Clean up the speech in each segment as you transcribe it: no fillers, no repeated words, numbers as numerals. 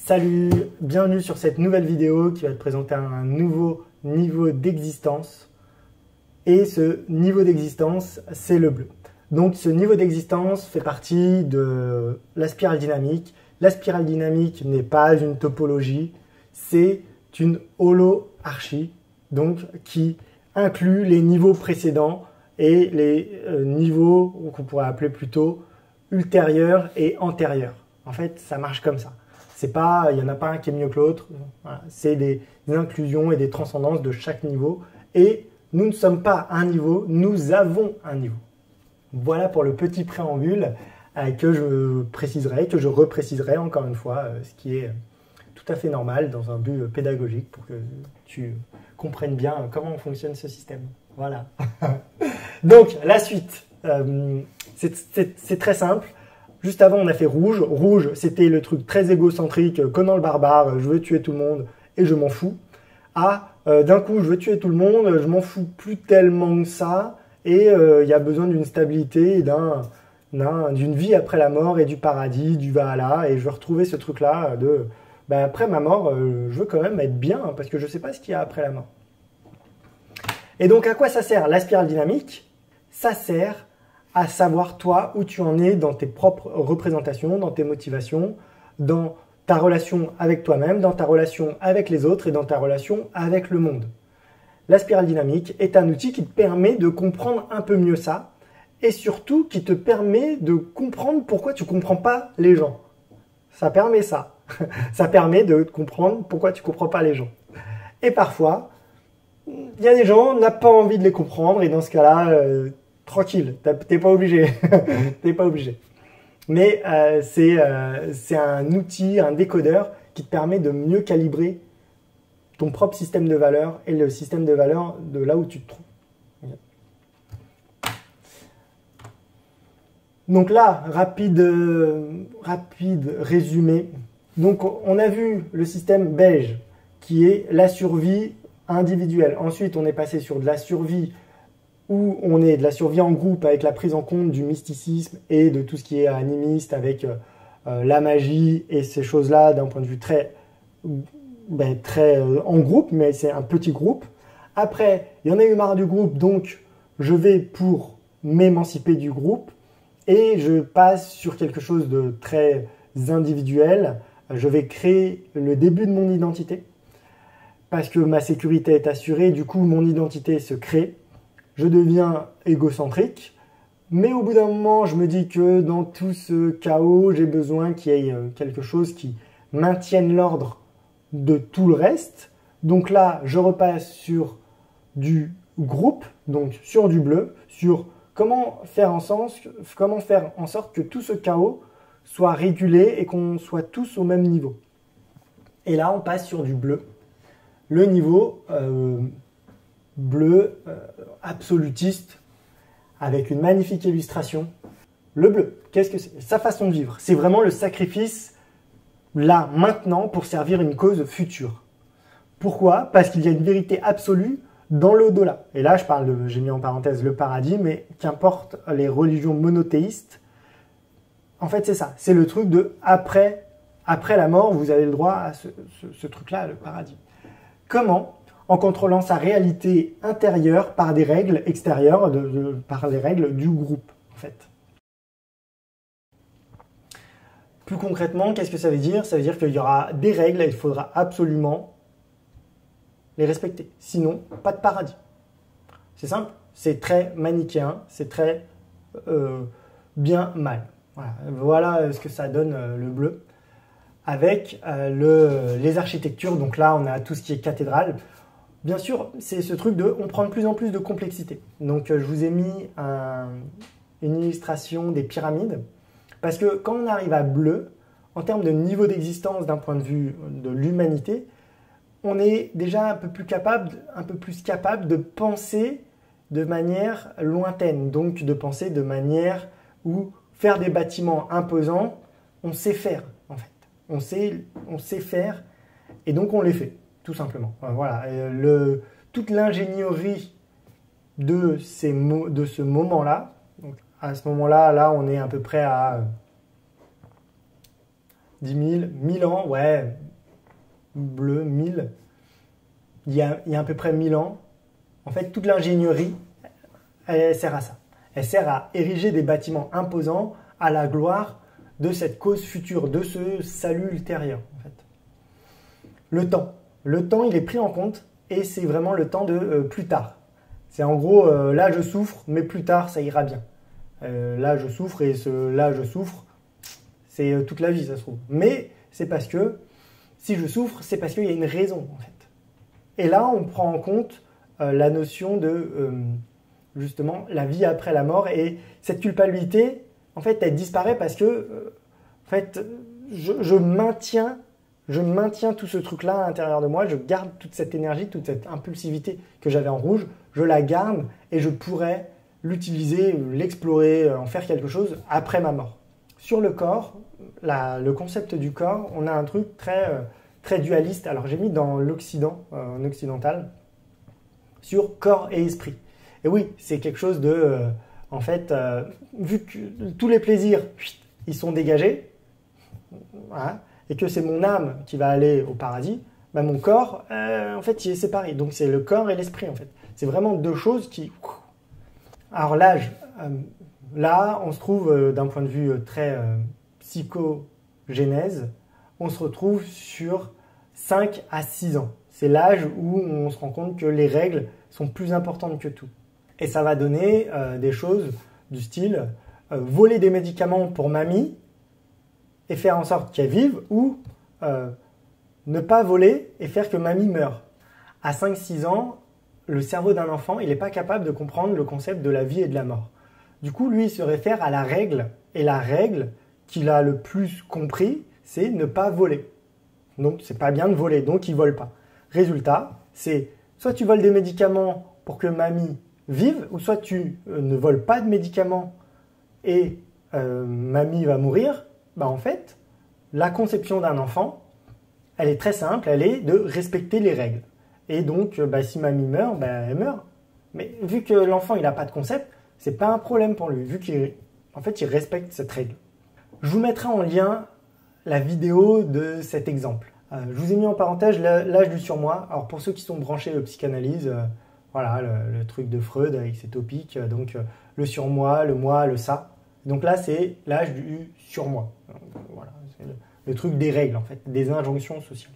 Salut, bienvenue sur cette nouvelle vidéo qui va te présenter un nouveau niveau d'existence. Et ce niveau d'existence, c'est le bleu. Donc ce niveau d'existence fait partie de la spirale dynamique. La spirale dynamique n'est pas une topologie, c'est une holoarchie, donc qui inclut les niveaux précédents et les niveaux qu'on pourrait appeler plutôt ultérieurs et antérieurs. En fait, ça marche comme ça. C'est pas, il n'y en a pas un qui est mieux que l'autre. Voilà. C'est des inclusions et des transcendances de chaque niveau. Et nous ne sommes pas un niveau, nous avons un niveau. Voilà pour le petit préambule que je préciserai, que je repréciserai encore une fois, ce qui est tout à fait normal dans un but pédagogique pour que tu comprennes bien comment fonctionne ce système. Voilà. Donc, la suite, c'est très simple. Juste avant, on a fait rouge. Rouge, c'était le truc très égocentrique, Conan le barbare, je veux tuer tout le monde et je m'en fous. Ah, d'un coup, je veux tuer tout le monde, je m'en fous plus tellement que ça. Et il y a besoin d'une stabilité et d'une vie après la mort et du paradis, du Valhalla. Et je veux retrouver ce truc-là de, après ma mort, je veux quand même être bien parce que je ne sais pas ce qu'il y a après la mort. Et donc, à quoi ça sert la spirale dynamique? Ça sert à savoir toi où tu en es dans tes propres représentations, dans tes motivations, dans ta relation avec toi-même, dans ta relation avec les autres et dans ta relation avec le monde. La spirale dynamique est un outil qui te permet de comprendre un peu mieux ça et surtout qui te permet de comprendre pourquoi tu ne comprends pas les gens. Ça permet ça. Ça permet de comprendre pourquoi tu ne comprends pas les gens. Et parfois, il y a des gens, on n'a pas envie de les comprendre et dans ce cas-là, tranquille, t'es pas obligé. T'es pas obligé. Mais c'est un outil, un décodeur qui te permet de mieux calibrer ton propre système de valeurs et le système de valeurs de là où tu te trouves. Donc là, rapide résumé. Donc on a vu le système beige qui est la survie individuelle. Ensuite, on est passé sur de la survie où on est de la survie en groupe avec la prise en compte du mysticisme et de tout ce qui est animiste avec la magie et ces choses-là d'un point de vue très en groupe, mais c'est un petit groupe. Après, il y en a eu marre du groupe, donc je vais pour m'émanciper du groupe et je passe sur quelque chose de très individuel. Je vais créer le début de mon identité parce que ma sécurité est assurée, du coup mon identité se crée. Je deviens égocentrique, mais au bout d'un moment, je me dis que dans tout ce chaos, j'ai besoin qu'il y ait quelque chose qui maintienne l'ordre de tout le reste. Donc là, je repasse sur du groupe, donc sur du bleu, sur comment faire en sorte que tout ce chaos soit régulé et qu'on soit tous au même niveau. Et là, on passe sur du bleu. Le niveau bleu absolutiste avec une magnifique illustration. Le bleu, qu'est-ce que c'est? Sa façon de vivre. C'est vraiment le sacrifice là, maintenant, pour servir une cause future. Pourquoi? Parce qu'il y a une vérité absolue dans l'au-delà. Et là, j'ai mis en parenthèse le paradis, mais qu'importe les religions monothéistes, en fait, c'est ça. C'est le truc de après la mort, vous avez le droit à ce truc-là, le paradis. Comment? En contrôlant sa réalité intérieure par des règles extérieures, par les règles du groupe, en fait. Plus concrètement, qu'est-ce que ça veut dire? Ça veut dire qu'il y aura des règles et il faudra absolument les respecter. Sinon, pas de paradis. C'est simple, c'est très manichéen, c'est très bien mal. Voilà ce que ça donne le bleu. Avec les architectures, donc là on a tout ce qui est cathédrale. Bien sûr, c'est ce truc de, on prend de plus en plus de complexité. Donc, je vous ai mis une illustration des pyramides. Parce que quand on arrive à bleu, en termes de niveau d'existence d'un point de vue de l'humanité, on est déjà un peu plus capable de penser de manière lointaine. Donc, de penser de manière où faire des bâtiments imposants, on sait faire, en fait. On sait faire et donc on les fait. Tout simplement. Voilà. Toute l'ingénierie de ce moment-là, à ce moment-là, on est à peu près à 10 000, 1000 ans, ouais, bleu, 1000. Il y a à peu près 1000 ans. En fait, toute l'ingénierie, elle sert à ça. Elle sert à ériger des bâtiments imposants à la gloire de cette cause future, de ce salut ultérieur. En fait. Le temps, il est pris en compte et c'est vraiment le temps de plus tard. C'est en gros, là je souffre, mais plus tard ça ira bien. Là je souffre et là je souffre, c'est toute la vie ça se trouve. Mais c'est parce que, si je souffre, c'est parce qu'il y a une raison en fait. Et là on prend en compte la notion de, justement, la vie après la mort. Et cette culpabilité, en fait, elle disparaît parce que, en fait, je maintiens tout ce truc-là à l'intérieur de moi, je garde toute cette énergie, toute cette impulsivité que j'avais en rouge, je la garde et je pourrais l'utiliser, l'explorer, en faire quelque chose après ma mort. Sur le corps, le concept du corps, on a un truc très dualiste. Alors j'ai mis dans l'Occident, en occidental, sur corps et esprit. Et oui, c'est quelque chose de... en fait, vu que tous les plaisirs, ils sont dégagés, voilà, et que c'est mon âme qui va aller au paradis, bah mon corps, en fait, il est séparé. Donc c'est le corps et l'esprit, en fait. C'est vraiment deux choses qui... Alors l'âge, là, on se trouve, d'un point de vue très psychogénèse, on se retrouve sur 5 à 6 ans. C'est l'âge où on se rend compte que les règles sont plus importantes que tout. Et ça va donner des choses du style voler des médicaments pour mamie et faire en sorte qu'elle vive, ou ne pas voler et faire que mamie meure. À 5-6 ans, le cerveau d'un enfant, il n'est pas capable de comprendre le concept de la vie et de la mort. Du coup, lui, il se réfère à la règle. Et la règle qu'il a le plus compris, c'est ne pas voler. Donc, c'est pas bien de voler, donc il ne vole pas. Résultat, c'est soit tu voles des médicaments pour que mamie vive, ou soit tu ne voles pas de médicaments et mamie va mourir. Bah, en fait, la conception d'un enfant, elle est très simple, elle est de respecter les règles. Et donc, si mamie meurt, elle meurt. Mais vu que l'enfant il n'a pas de concept, c'est pas un problème pour lui, vu qu'il il respecte cette règle. Je vous mettrai en lien la vidéo de cet exemple. Je vous ai mis en parenthèse l'âge du surmoi. Alors pour ceux qui sont branchés de psychanalyse, voilà le truc de Freud avec ses topiques, donc le surmoi, le moi, le ça. Donc là c'est l'âge du surmoi. Voilà, c'est le truc des règles en fait, des injonctions sociales.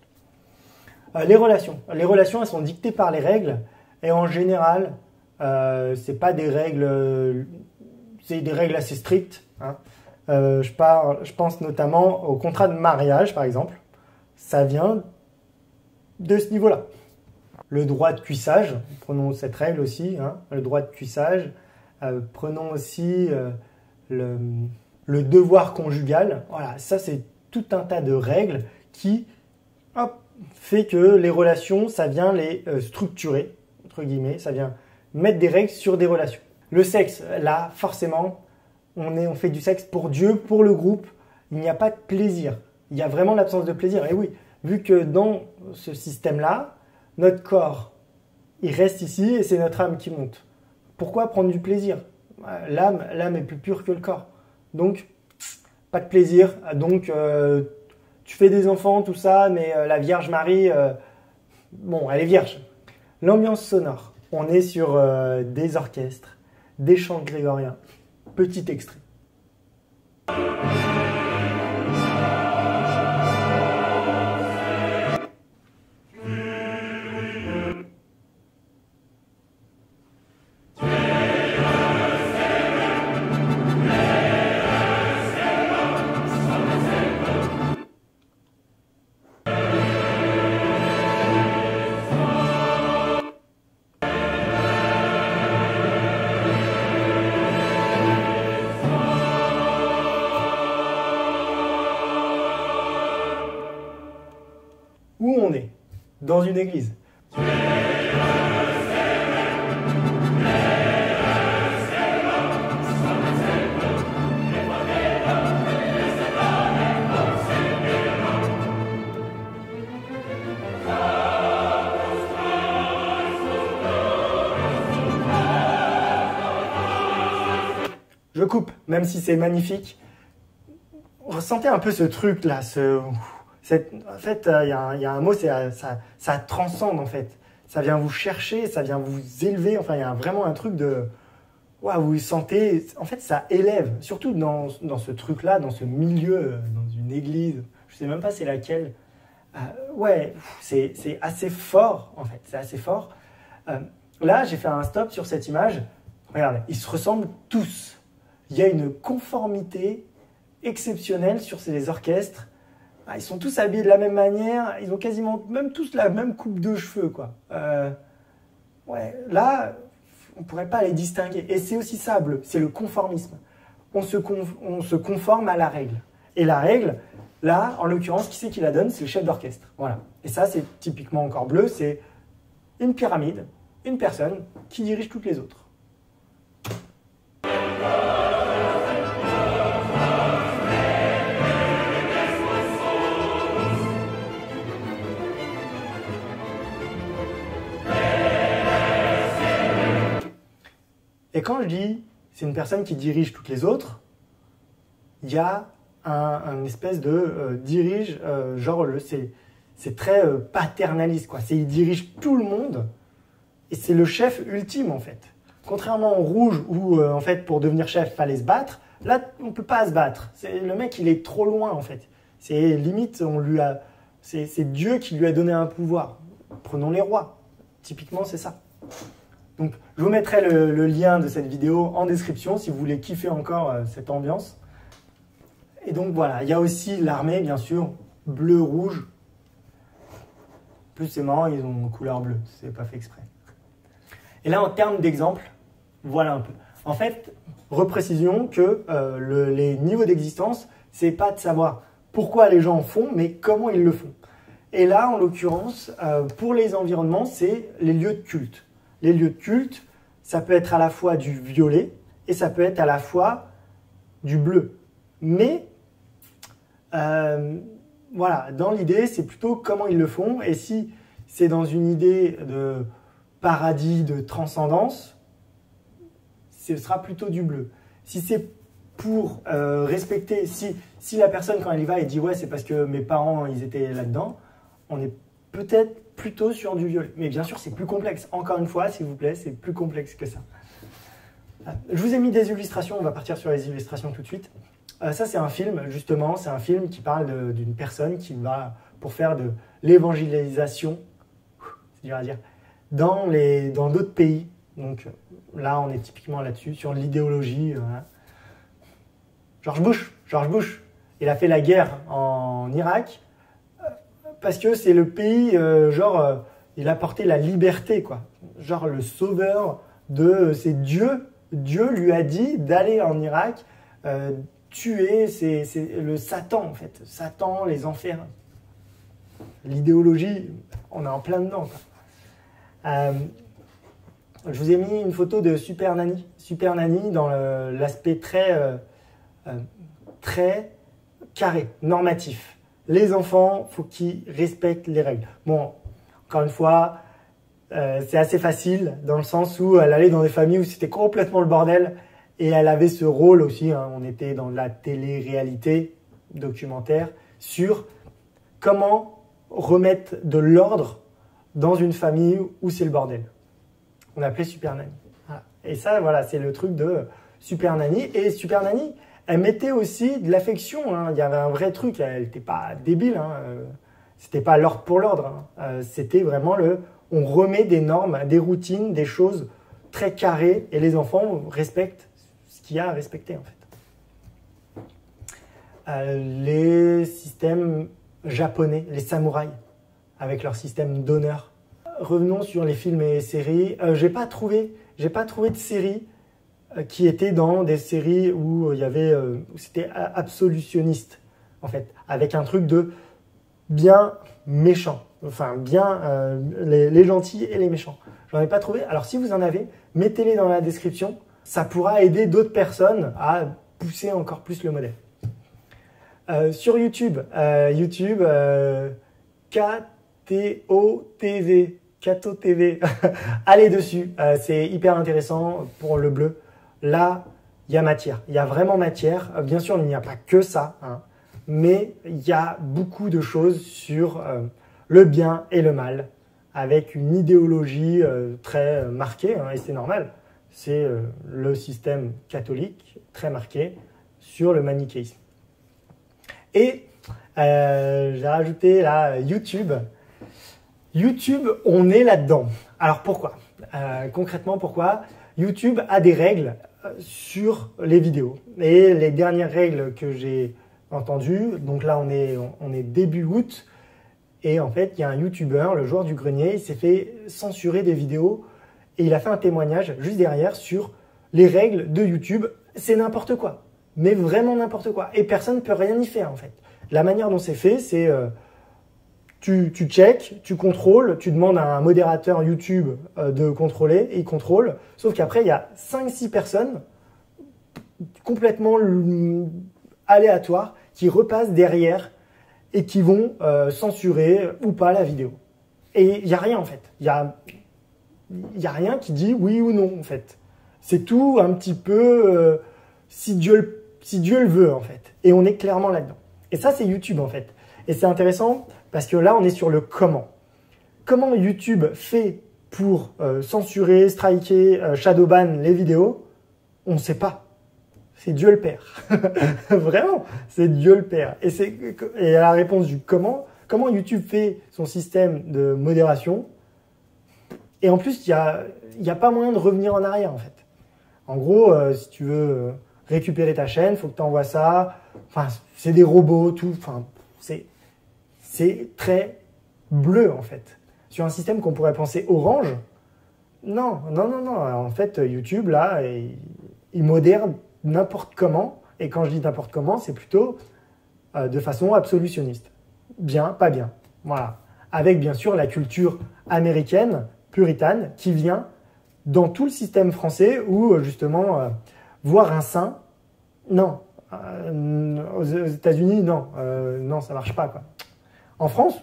Les relations, elles sont dictées par les règles et en général, c'est pas des règles, c'est des règles assez strictes. Hein. Je pense notamment au contrat de mariage par exemple. Ça vient de ce niveau-là. Le droit de cuissage, prenons cette règle aussi, hein, le droit de cuissage. Prenons aussi le devoir conjugal. Voilà, ça c'est tout un tas de règles qui fait que les relations, ça vient les structurer, entre guillemets, ça vient mettre des règles sur des relations. Le sexe, là, forcément, on fait du sexe pour Dieu, pour le groupe, il n'y a pas de plaisir. Il y a vraiment l'absence de plaisir. Et oui, vu que dans ce système-là, notre corps, il reste ici et c'est notre âme qui monte. Pourquoi prendre du plaisir? L'âme est plus pure que le corps. Donc, pas de plaisir. Donc, tu fais des enfants, tout ça, mais la Vierge Marie, bon, elle est vierge. L'ambiance sonore. On est sur des orchestres, des chants grégoriens. Petit extrait. Où on est? Dans une église. Je coupe, même si c'est magnifique. ressentez un peu ce truc là, en fait, il y a un mot, ça transcende en fait. Ça vient vous chercher, ça vient vous élever. Enfin, il y a vraiment un truc de, waouh, vous sentez. En fait, ça élève, surtout dans ce truc-là, dans ce milieu, dans une église. Je sais même pas c'est laquelle. Ouais, c'est assez fort en fait. C'est assez fort. Là, j'ai fait un stop sur cette image. Regardez, ils se ressemblent tous. Il y a une conformité exceptionnelle sur ces orchestres. Ils sont tous habillés de la même manière. Ils ont quasiment même tous la même coupe de cheveux, quoi. Ouais, là, on ne pourrait pas les distinguer. Et c'est aussi ça, bleu. C'est le conformisme. On se conforme à la règle. Et la règle, là, en l'occurrence, qui c'est qui la donne? C'est le chef d'orchestre. Voilà. Et ça, c'est typiquement encore bleu. C'est une pyramide, une personne qui dirige toutes les autres. Et quand je dis c'est une personne qui dirige toutes les autres, il y a un espèce de dirige, genre c'est très paternaliste, quoi. Il dirige tout le monde et c'est le chef ultime en fait. Contrairement au rouge où en fait pour devenir chef il fallait se battre, là on peut pas se battre. Le mec il est trop loin en fait. C'est limite c'est Dieu qui lui a donné un pouvoir. Prenons les rois. Typiquement c'est ça. Donc, je vous mettrai le lien de cette vidéo en description si vous voulez kiffer encore cette ambiance. Et donc voilà, il y a aussi l'armée, bien sûr, bleu-rouge. En plus, c'est marrant, ils ont couleur bleue, c'est pas fait exprès. Et là, en termes d'exemple, voilà un peu. En fait, reprécisons que les niveaux d'existence, c'est pas de savoir pourquoi les gens font, mais comment ils le font. Et là, en l'occurrence, pour les environnements, c'est les lieux de culte. Les lieux de culte, ça peut être à la fois du violet et ça peut être à la fois du bleu. Mais, voilà, dans l'idée, c'est plutôt comment ils le font. Et si c'est dans une idée de paradis, de transcendance, ce sera plutôt du bleu. Si c'est pour respecter, si la personne, quand elle y va, elle dit « ouais, c'est parce que mes parents, ils étaient là-dedans », on est peut-être plutôt sur du violet. Mais bien sûr, c'est plus complexe. Encore une fois, s'il vous plaît, c'est plus complexe que ça. Je vous ai mis des illustrations. On va partir sur les illustrations tout de suite. Ça, c'est un film, justement. C'est un film qui parle d'une personne qui va, pour faire de l'évangélisation, c'est dur à dire, dans d'autres pays. Donc là, on est typiquement là-dessus, sur l'idéologie. George Bush, il a fait la guerre en Irak. Parce que c'est le pays, il a porté la liberté, quoi. Genre le sauveur c'est Dieu. Dieu lui a dit d'aller en Irak tuer, c'est le Satan, en fait. Satan, les enfers. L'idéologie, on est en plein dedans, quoi. Je vous ai mis une photo de Super Nanny. Super Nanny dans l'aspect très carré, normatif. Les enfants, il faut qu'ils respectent les règles. Bon, encore une fois, c'est assez facile dans le sens où elle allait dans des familles où c'était complètement le bordel et elle avait ce rôle aussi, hein, on était dans la télé-réalité documentaire sur comment remettre de l'ordre dans une famille où c'est le bordel. On appelait Super Nanny. Voilà. Et ça, voilà, c'est le truc de Super Nanny. Et Super Nanny, elle mettait aussi de l'affection, hein. Il y avait un vrai truc, elle n'était pas débile, hein. C'était pas l'ordre pour l'ordre, hein. C'était vraiment on remet des normes, des routines, des choses très carrées et les enfants respectent ce qu'il y a à respecter en fait. Les systèmes japonais, les samouraïs, avec leur système d'honneur. Revenons sur les films et séries. J'ai pas trouvé de série qui était dans des séries où il y avait, où c'était absolutionniste, en fait, avec un truc de bien méchant, enfin bien les gentils et les méchants. J'en ai pas trouvé. Alors si vous en avez, mettez-les dans la description. Ça pourra aider d'autres personnes à pousser encore plus le modèle. Sur YouTube, KTOTV, KTOTV, allez dessus, c'est hyper intéressant pour le bleu. Là, il y a matière, il y a vraiment matière. Bien sûr, il n'y a pas que ça, hein. mais il y a beaucoup de choses sur le bien et le mal, avec une idéologie très marquée, hein, et c'est normal. C'est le système catholique très marqué sur le manichéisme. Et j'ai rajouté là YouTube. YouTube, on est là-dedans. Alors pourquoi? Concrètement, pourquoi? YouTube a des règles sur les vidéos. Et les dernières règles que j'ai entendues, donc là on est début août, et en fait il y a un YouTuber, le joueur du grenier, il s'est fait censurer des vidéos et il a fait un témoignage juste derrière sur les règles de YouTube. C'est n'importe quoi, mais vraiment n'importe quoi. Et personne ne peut rien y faire en fait. La manière dont c'est fait, c'est tu check, tu contrôles, tu demandes à un modérateur YouTube de contrôler, et il contrôle. Sauf qu'après, il y a 5-6 personnes complètement aléatoires qui repassent derrière et qui vont censurer ou pas la vidéo. Et il n'y a rien en fait. Il y a rien qui dit oui ou non en fait. C'est tout un petit peu si Dieu le veut en fait. Et on est clairement là-dedans. Et ça, c'est YouTube en fait. Et c'est intéressant parce que là, on est sur le comment. Comment YouTube fait pour censurer, striker, shadowban les vidéos? On ne sait pas. C'est Dieu le Père. Vraiment, c'est Dieu le Père. Et à la réponse du comment YouTube fait son système de modération. Et en plus, il n'y a pas moyen de revenir en arrière en fait. En gros, si tu veux récupérer ta chaîne, il faut que tu envoies ça. Enfin, c'est des robots, tout. Enfin, c'est très bleu en fait. Sur un système qu'on pourrait penser orange, non. En fait, YouTube, là, il modère n'importe comment. Et quand je dis n'importe comment, c'est plutôt de façon absolutionniste. Bien, pas bien. Voilà. Avec bien sûr la culture américaine, puritane, qui vient dans tout le système français où justement, voir un saint, non. Aux États-Unis, non. Non, ça marche pas, quoi. En France,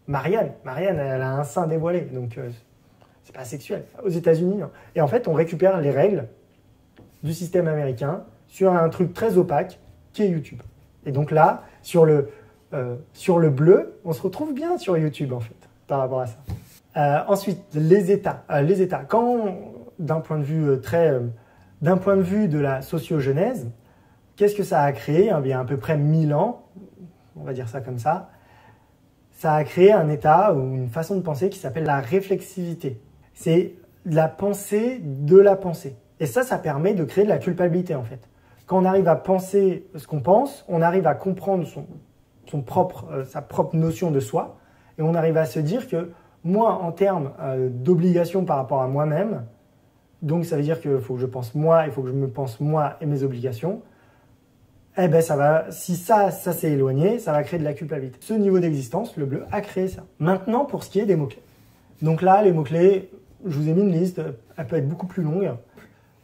Marianne, elle a un sein dévoilé, donc c'est pas sexuel. Aux États-Unis, non. Et en fait, on récupère les règles du système américain sur un truc très opaque qui est YouTube. Et donc là, sur le bleu, on se retrouve bien sur YouTube, en fait, par rapport à ça. Ensuite, les États. Quand, d'un point de vue de la sociogenèse, qu'est-ce que ça a créé? Il y a à peu près 1000 ans, on va dire ça comme ça. Ça a créé un état ou une façon de penser qui s'appelle la réflexivité. C'est la pensée de la pensée. Et ça permet de créer de la culpabilité en fait. Quand on arrive à penser ce qu'on pense, on arrive à comprendre sa propre notion de soi et on arrive à se dire que moi, en termes d'obligation par rapport à moi-même, donc ça veut dire qu'il faut que je pense moi, il faut que je me pense moi et mes obligations, eh ben si ça s'est éloigné, ça va créer de la culpabilité. Ce niveau d'existence, le bleu, a créé ça. Maintenant, pour ce qui est des mots-clés. Donc là, les mots-clés, je vous ai mis une liste, elle peut être beaucoup plus longue.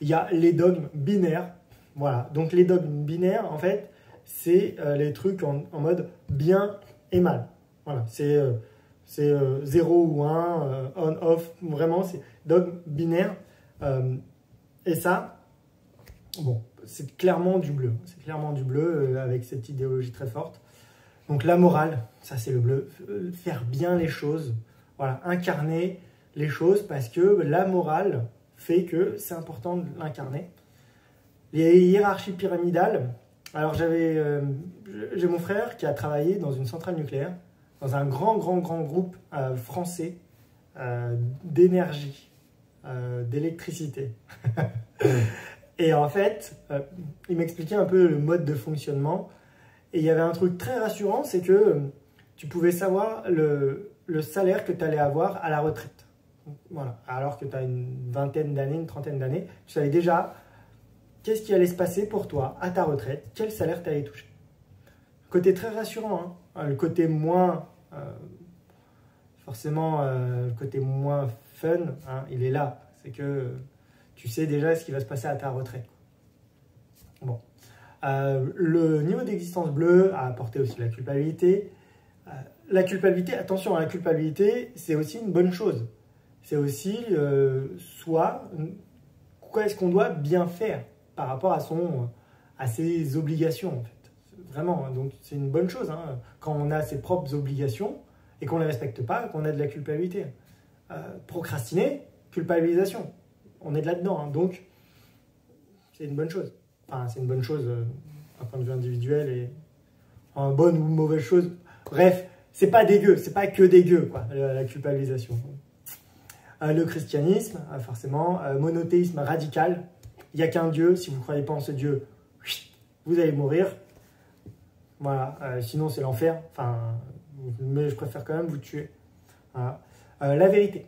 Il y a les dogmes binaires. Voilà, donc les dogmes binaires, en fait, c'est les trucs en mode bien et mal. Voilà, c'est 0 ou 1, on, off, vraiment, c'est dogme binaire. Et ça, bon, c'est clairement du bleu. C'est clairement du bleu avec cette idéologie très forte. Donc la morale, ça c'est le bleu. Faire bien les choses, voilà, incarner les choses parce que la morale fait que c'est important de l'incarner. Les hiérarchies pyramidales, alors j'ai mon frère qui a travaillé dans une centrale nucléaire, dans un grand groupe français d'énergie, d'électricité. Et en fait, il m'expliquait un peu le mode de fonctionnement. Et il y avait un truc très rassurant, c'est que tu pouvais savoir le salaire que tu allais avoir à la retraite. Voilà. Alors que tu as une vingtaine d'années, une trentaine d'années, tu savais déjà qu'est-ce qui allait se passer pour toi à ta retraite, quel salaire tu allais toucher. Côté très rassurant, hein. Le côté moins, forcément, le côté moins fun, hein, il est là. C'est que tu sais déjà ce qui va se passer à ta retraite. Bon. Le niveau d'existence bleu a apporté aussi la culpabilité. La culpabilité, attention, la culpabilité, c'est aussi une bonne chose. C'est aussi quoi est-ce qu'on doit bien faire par rapport à ses obligations, en fait. vraiment. Hein. Donc c'est une bonne chose, hein, quand on a ses propres obligations et qu'on ne les respecte pas, qu'on a de la culpabilité. Procrastiner, culpabilisation. On est de là-dedans. Hein. Donc c'est une bonne chose. Enfin, c'est une bonne chose d'un point de vue individuel et en bonne ou mauvaise chose. Bref, c'est pas dégueu, c'est pas que dégueu, quoi, la culpabilisation. Le christianisme, forcément, monothéisme radical. Il n'y a qu'un Dieu, si vous ne croyez pas en ce Dieu, vous allez mourir. Voilà, sinon c'est l'enfer. Enfin, mais je préfère quand même vous tuer. Voilà. La vérité.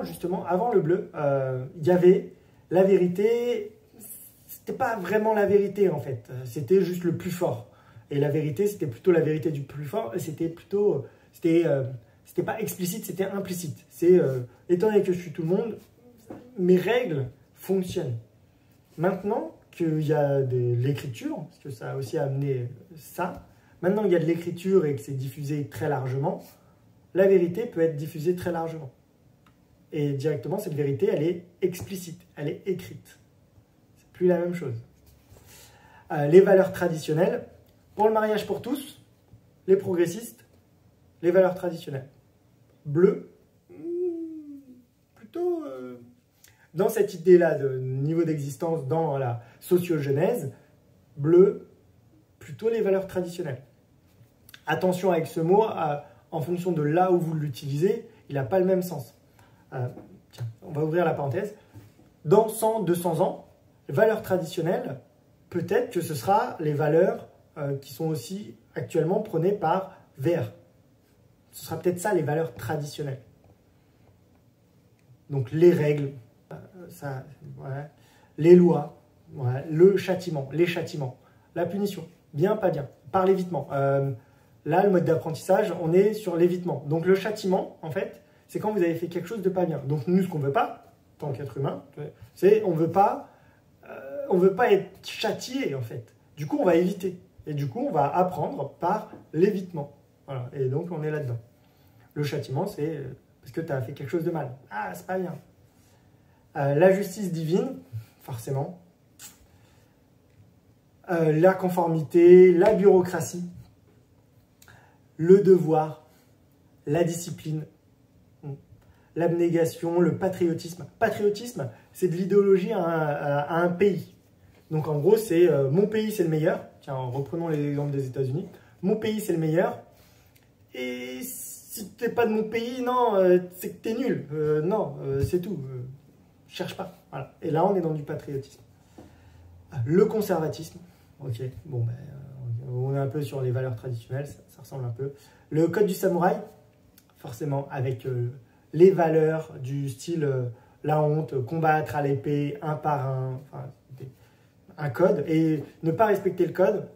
Justement, avant le bleu, il y avait la vérité. C'était pas vraiment la vérité en fait. C'était juste le plus fort. Et la vérité, c'était plutôt la vérité du plus fort. Et c'était plutôt, c'était pas explicite, c'était implicite. C'est étant donné que je suis tout le monde, mes règles fonctionnent. Maintenant qu'il y a de l'écriture, parce que ça a aussi amené ça. Maintenant qu'il y a de l'écriture et que c'est diffusé très largement, la vérité peut être diffusée très largement. Et directement, cette vérité, elle est explicite, elle est écrite. C'est plus la même chose. Les valeurs traditionnelles, pour le mariage pour tous, les progressistes, les valeurs traditionnelles. Bleu, plutôt dans cette idée-là de niveau d'existence dans la sociogenèse, bleu, plutôt les valeurs traditionnelles. Attention avec ce mot, en fonction de là où vous l'utilisez, il n'a pas le même sens. Tiens, on va ouvrir la parenthèse. Dans 100, 200 ans, valeurs traditionnelles, peut-être que ce sera les valeurs qui sont aussi actuellement prônées par VR. Ce sera peut-être ça les valeurs traditionnelles. Donc les règles, ouais, les lois, ouais, le châtiment, les châtiments, la punition, bien, pas bien, par l'évitement. Là, le mode d'apprentissage, on est sur l'évitement. Donc le châtiment, en fait, c'est quand vous avez fait quelque chose de pas bien. Donc nous, ce qu'on ne veut pas, tant qu'être humain, c'est on ne veut pas être châtié, en fait. Du coup, on va éviter. Et du coup, on va apprendre par l'évitement. Voilà. Et donc, on est là-dedans. Le châtiment, c'est parce que tu as fait quelque chose de mal. Ah, c'est pas bien. La justice divine, forcément. La conformité, la bureaucratie, le devoir, la discipline, l'abnégation, le patriotisme. Patriotisme, c'est de l'idéologie à un pays. Donc en gros, c'est mon pays, c'est le meilleur. Tiens, reprenons les exemples des États-Unis. Mon pays, c'est le meilleur. Et si tu n'es pas de mon pays, non, c'est que tu es nul. Non, c'est tout. Cherche pas. Voilà. Et là, on est dans du patriotisme. Le conservatisme. Ok, bon, ben, on est un peu sur les valeurs traditionnelles, ça ressemble un peu. Le code du samouraï, forcément, avec les valeurs du style la honte, combattre à l'épée, un par un, enfin, un code. Et ne pas respecter le code,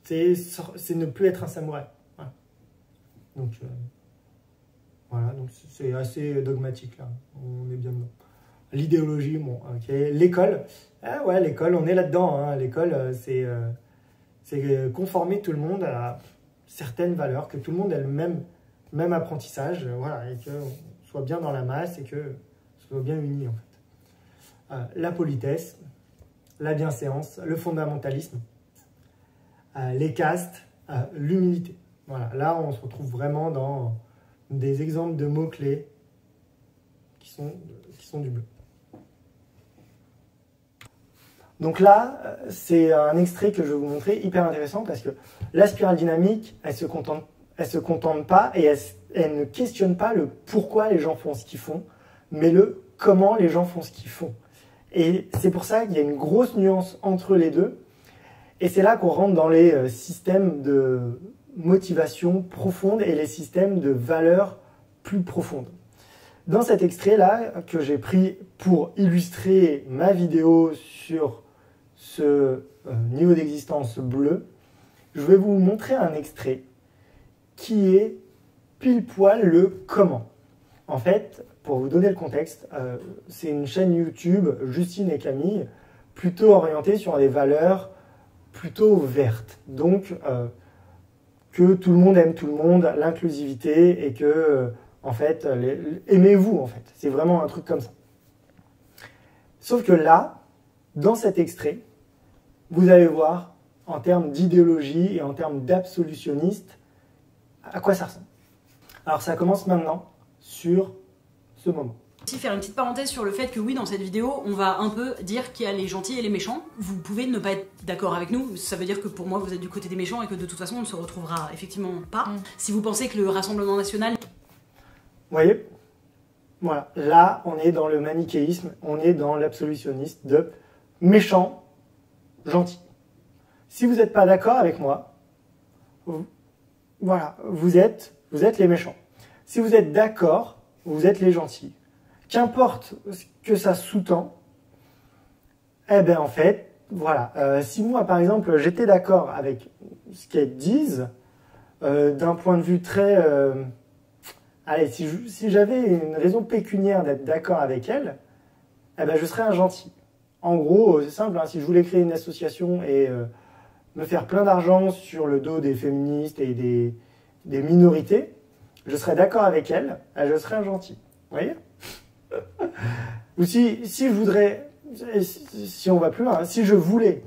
c'est ne plus être un samouraï. Voilà. Donc, voilà, donc c'est assez dogmatique, là. On est bien dedans. L'idéologie, bon, ok. L'école, ah ouais, l'école, on est là-dedans. Hein. L'école, c'est conformer tout le monde à certaines valeurs, que tout le monde ait le même apprentissage, voilà, et qu'on soit bien dans la masse et que soit bien unis, en fait. La politesse, la bienséance, le fondamentalisme, les castes, l'humilité. Voilà, là, on se retrouve vraiment dans des exemples de mots-clés qui sont du bleu. Donc là, c'est un extrait que je vais vous montrer, hyper intéressant, parce que la spirale dynamique, elle se contente pas et elle ne questionne pas le pourquoi les gens font ce qu'ils font, mais le comment les gens font ce qu'ils font. Et c'est pour ça qu'il y a une grosse nuance entre les deux. Et c'est là qu'on rentre dans les systèmes de motivation profonde et les systèmes de valeurs plus profondes. Dans cet extrait-là, que j'ai pris pour illustrer ma vidéo sur ce niveau d'existence bleu, je vais vous montrer un extrait qui est pile poil le comment. En fait, pour vous donner le contexte, c'est une chaîne YouTube, Justine et Camille, plutôt orientée sur des valeurs plutôt vertes. Donc, que tout le monde aime tout le monde, l'inclusivité et que, en fait, aimez-vous, en fait. C'est vraiment un truc comme ça. Sauf que là, dans cet extrait, vous allez voir en termes d'idéologie et en termes d'absolutionniste, à quoi ça ressemble. Alors ça commence maintenant sur ce moment. Aussi faire une petite parenthèse sur le fait que oui, dans cette vidéo, on va un peu dire qu'il y a les gentils et les méchants. Vous pouvez ne pas être d'accord avec nous, ça veut dire que pour moi vous êtes du côté des méchants et que de toute façon on ne se retrouvera effectivement pas. Si vous pensez que le Rassemblement National... Vous voyez? Voilà, là on est dans le manichéisme, on est dans l'absolutionniste de méchant, gentil. Si vous n'êtes pas d'accord avec moi, voilà, vous êtes les méchants. Si vous êtes d'accord, vous êtes les gentils. Qu'importe ce que ça sous-tend, eh bien en fait, voilà. Si moi, par exemple, j'étais d'accord avec ce qu'elles disent, d'un point de vue très... allez, si j'avais une raison pécuniaire d'être d'accord avec elles, eh ben, je serais un gentil. En gros, c'est simple, hein, si je voulais créer une association et me faire plein d'argent sur le dos des féministes et des minorités, je serais d'accord avec elles, je serais un gentil. Vous voyez? Ou si je voudrais, si on va plus loin, si je voulais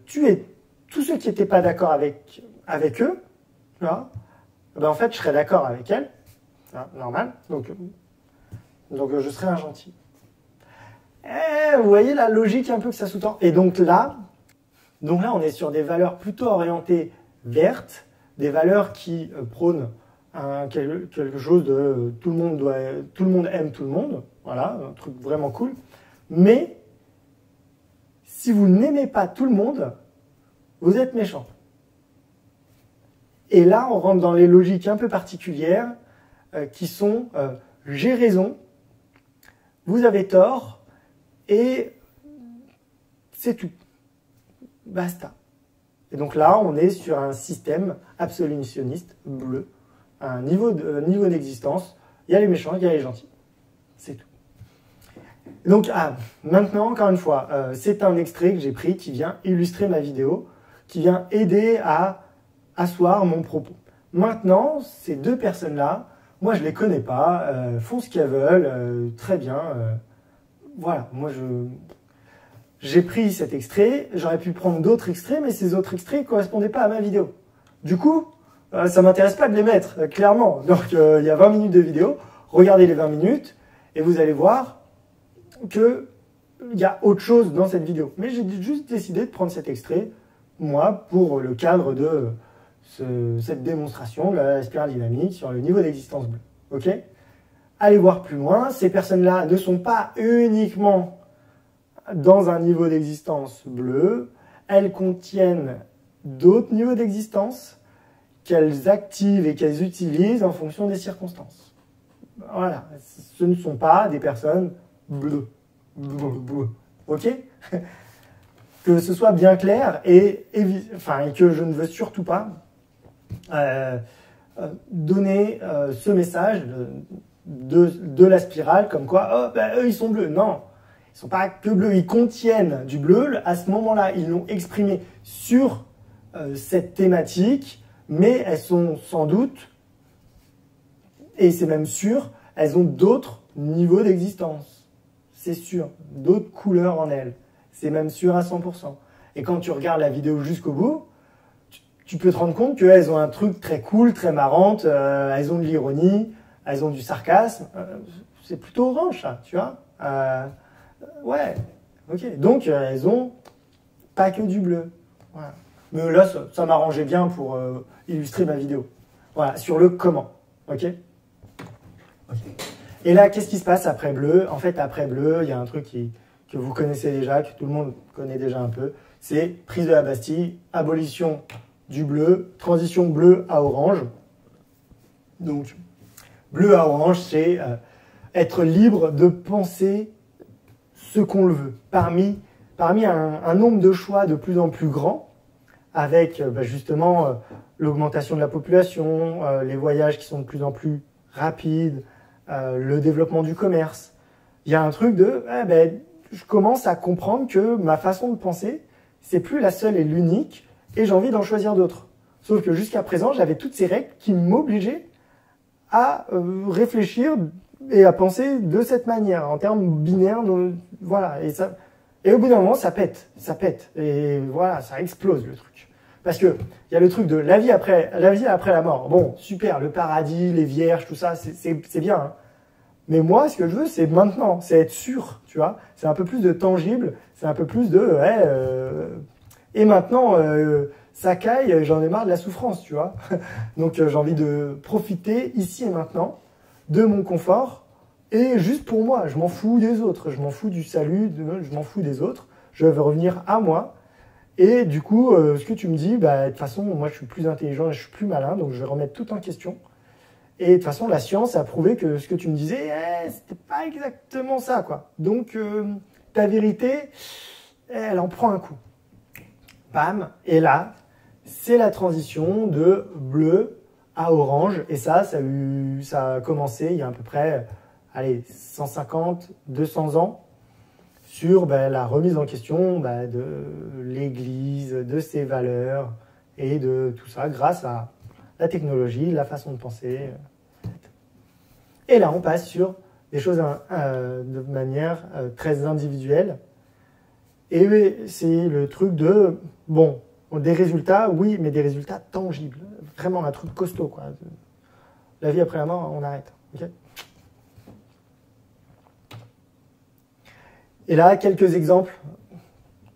tuer tous ceux qui n'étaient pas d'accord avec eux, là, ben en fait je serais d'accord avec elles, hein, normal, donc je serais un gentil. Vous voyez la logique un peu que ça sous-tend. Et donc là on est sur des valeurs plutôt orientées vertes, des valeurs qui prônent quelque chose de tout le monde aime tout le monde, voilà, un truc vraiment cool. Mais si vous n'aimez pas tout le monde, vous êtes méchant. Et là, on rentre dans les logiques un peu particulières qui sont j'ai raison, vous avez tort, et c'est tout. Basta. Et donc là, on est sur un système absolutionniste bleu, un niveau d'existence. Il y a les méchants, il y a les gentils. C'est tout. Et donc, maintenant, encore une fois, c'est un extrait que j'ai pris qui vient illustrer ma vidéo, qui vient aider à asseoir mon propos. Maintenant, ces deux personnes-là, moi, je les connais pas, font ce qu'elles veulent, très bien. Voilà, moi, j'ai pris cet extrait, j'aurais pu prendre d'autres extraits, mais ces autres extraits ne correspondaient pas à ma vidéo. Du coup, ça ne m'intéresse pas de les mettre, clairement. Donc, il y a 20 minutes de vidéo, regardez les 20 minutes, et vous allez voir qu'il y a autre chose dans cette vidéo. Mais j'ai juste décidé de prendre cet extrait, moi, pour le cadre de cette démonstration de la spirale dynamique sur le niveau d'existence bleu. Ok? Allez voir plus loin, ces personnes-là ne sont pas uniquement dans un niveau d'existence bleu, elles contiennent d'autres niveaux d'existence qu'elles activent et qu'elles utilisent en fonction des circonstances. Voilà, ce ne sont pas des personnes bleues. Ok? Que ce soit bien clair et que je ne veux surtout pas donner ce message de la spirale comme quoi, oh, ben, eux ils sont bleus. Non. Ils ne sont pas que bleus, ils contiennent du bleu. À ce moment-là, ils l'ont exprimé sur cette thématique, mais elles sont sans doute, et c'est même sûr, elles ont d'autres niveaux d'existence. C'est sûr, d'autres couleurs en elles. C'est même sûr à 100%. Et quand tu regardes la vidéo jusqu'au bout, tu peux te rendre compte qu'elles ont un truc très cool, très marrante, elles ont de l'ironie, elles ont du sarcasme. C'est plutôt orange, ça, tu vois. Ouais, ok. Donc, elles ont pas que du bleu. Voilà. Mais là, ça m'arrangeait bien pour illustrer ma vidéo. Voilà, sur le comment. Ok. Et là, qu'est-ce qui se passe après bleu? En fait, après bleu, il y a un truc que vous connaissez déjà, que tout le monde connaît déjà un peu. C'est prise de la Bastille, abolition du bleu, transition bleu à orange. Donc, bleu à orange, c'est être libre de penser ce qu'on le veut, parmi un nombre de choix de plus en plus grand, avec justement l'augmentation de la population, les voyages qui sont de plus en plus rapides, le développement du commerce. Il y a un truc de, je commence à comprendre que ma façon de penser, c'est plus la seule et l'unique, et j'ai envie d'en choisir d'autres. Sauf que jusqu'à présent, j'avais toutes ces règles qui m'obligeaient à réfléchir et à penser de cette manière, en termes binaires, voilà. Et ça, Et au bout d'un moment, ça pète. Et voilà, ça explose le truc. Parce que il y a le truc de la vie après la mort. Bon, super, le paradis, les vierges, tout ça, c'est bien. Hein. Mais moi, ce que je veux, c'est maintenant, c'est être sûr, tu vois. C'est un peu plus de tangible, c'est un peu plus de... et maintenant, ça caille, j'en ai marre de la souffrance, tu vois. Donc j'ai envie de profiter ici et maintenant de mon confort et juste pour moi. Je m'en fous des autres, je m'en fous du salut, je m'en fous des autres. Je veux revenir à moi. Et du coup, ce que tu me dis, bah, de toute façon, moi je suis plus intelligent et je suis plus malin, donc je vais remettre tout en question. Et de toute façon, la science a prouvé que ce que tu me disais, c'était pas exactement ça, quoi. Donc, ta vérité, elle en prend un coup. Bam. Et là, c'est la transition de bleu à orange. Et ça a commencé il y a à peu près, allez, 150, 200 ans sur la remise en question de l'Église, de ses valeurs et de tout ça grâce à la technologie, la façon de penser. Et là, on passe sur des choses de manière très individuelle. Et c'est le truc de, bon, des résultats, oui, mais des résultats tangibles. Vraiment un truc costaud, quoi. La vie après la mort, on arrête. Okay. Et là, quelques exemples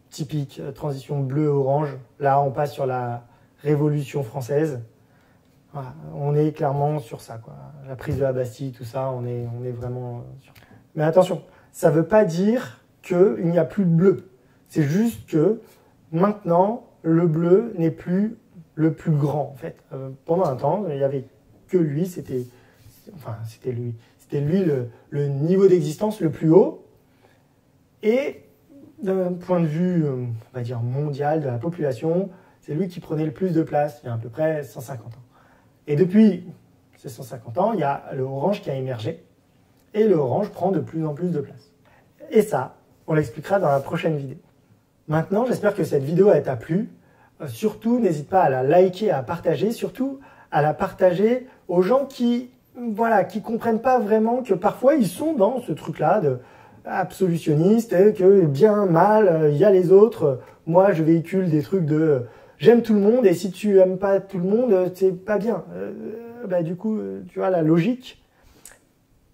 typiques, transition bleu-orange. Là, on passe sur la Révolution française. Voilà, on est clairement sur ça, quoi. La prise de la Bastille, tout ça, on est vraiment sur. Mais attention, ça ne veut pas dire qu'il n'y a plus de bleu. C'est juste que maintenant, le bleu n'est plus le plus grand, en fait. Pendant un temps, il n'y avait que lui, c'était lui le niveau d'existence le plus haut. Et d'un point de vue, on va dire, mondial de la population, c'est lui qui prenait le plus de place, il y a à peu près 150 ans. Et depuis ces 150 ans, il y a le orange qui a émergé, et le orange prend de plus en plus de place. Et ça, on l'expliquera dans la prochaine vidéo. Maintenant, j'espère que cette vidéo t'a plu. Surtout, n'hésite pas à la liker, à partager, surtout à la partager aux gens qui comprennent pas vraiment que parfois ils sont dans ce truc-là de absolutionniste, et que bien, mal, il y a les autres. Moi, je véhicule des trucs de j'aime tout le monde, et si tu aimes pas tout le monde, c'est pas bien. Du coup, tu vois, la logique,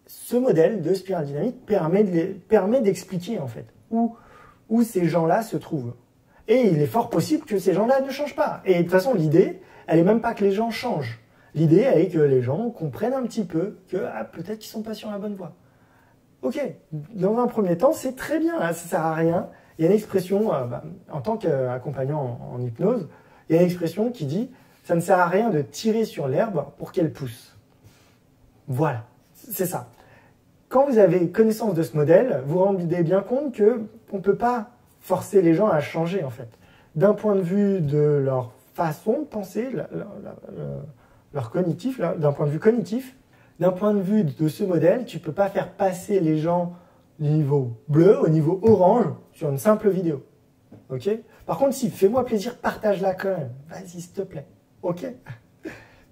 ce modèle de spirale dynamique permet d'expliquer en fait où ces gens-là se trouvent. Et il est fort possible que ces gens-là ne changent pas. Et de toute façon, l'idée, elle est même pas que les gens changent. L'idée, elle est que les gens comprennent un petit peu que peut-être qu'ils sont pas sur la bonne voie. Ok, dans un premier temps, c'est très bien, hein, ça sert à rien. Il y a une expression, en tant qu'accompagnant en hypnose, il y a une expression qui dit « ça ne sert à rien de tirer sur l'herbe pour qu'elle pousse ». Voilà, c'est ça. Quand vous avez connaissance de ce modèle, vous vous rendez bien compte qu'on ne peut pas forcer les gens à changer, en fait. D'un point de vue de leur façon de penser, leur cognitif, d'un point de vue cognitif, d'un point de vue de ce modèle, tu ne peux pas faire passer les gens du niveau bleu au niveau orange sur une simple vidéo. Ok? Par contre, si, fais-moi plaisir, partage-la quand même. Vas-y, s'il te plaît. Ok?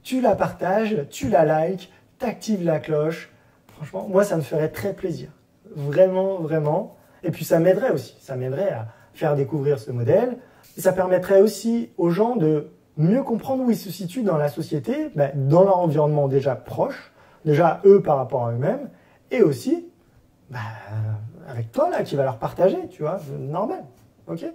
Tu la partages, tu la likes, t'actives la cloche. Franchement, moi, ça me ferait très plaisir. Vraiment, vraiment. Et puis, ça m'aiderait aussi. Ça m'aiderait à faire découvrir ce modèle. Et ça permettrait aussi aux gens de mieux comprendre où ils se situent dans la société, dans leur environnement déjà proche, déjà eux par rapport à eux-mêmes, et aussi avec toi là qui va leur partager, tu vois, normal, ok?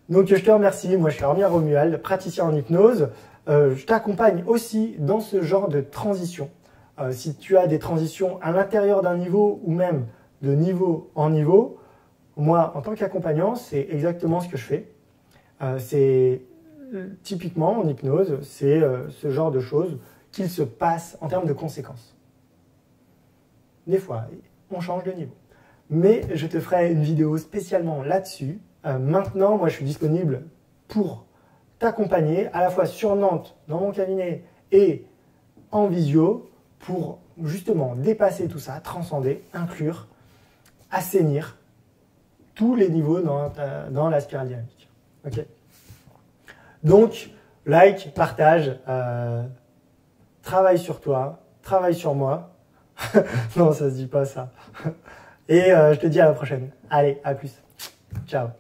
Donc je te remercie, moi je suis Armien Romuald, praticien en hypnose, je t'accompagne aussi dans ce genre de transition. Si tu as des transitions à l'intérieur d'un niveau ou même de niveau en niveau, moi en tant qu'accompagnant, c'est exactement ce que je fais. C'est typiquement en hypnose, c'est ce genre de choses qu'il se passe en termes de conséquences. Des fois, on change de niveau. Mais je te ferai une vidéo spécialement là-dessus. Maintenant, moi, je suis disponible pour t'accompagner à la fois sur Nantes, dans mon cabinet, et en visio, pour justement dépasser tout ça, transcender, inclure, assainir tous les niveaux dans la spirale dynamique. Ok? Donc, like, partage, travaille sur toi, travaille sur moi. Non, ça se dit pas ça. Et je te dis à la prochaine. Allez, à plus. Ciao.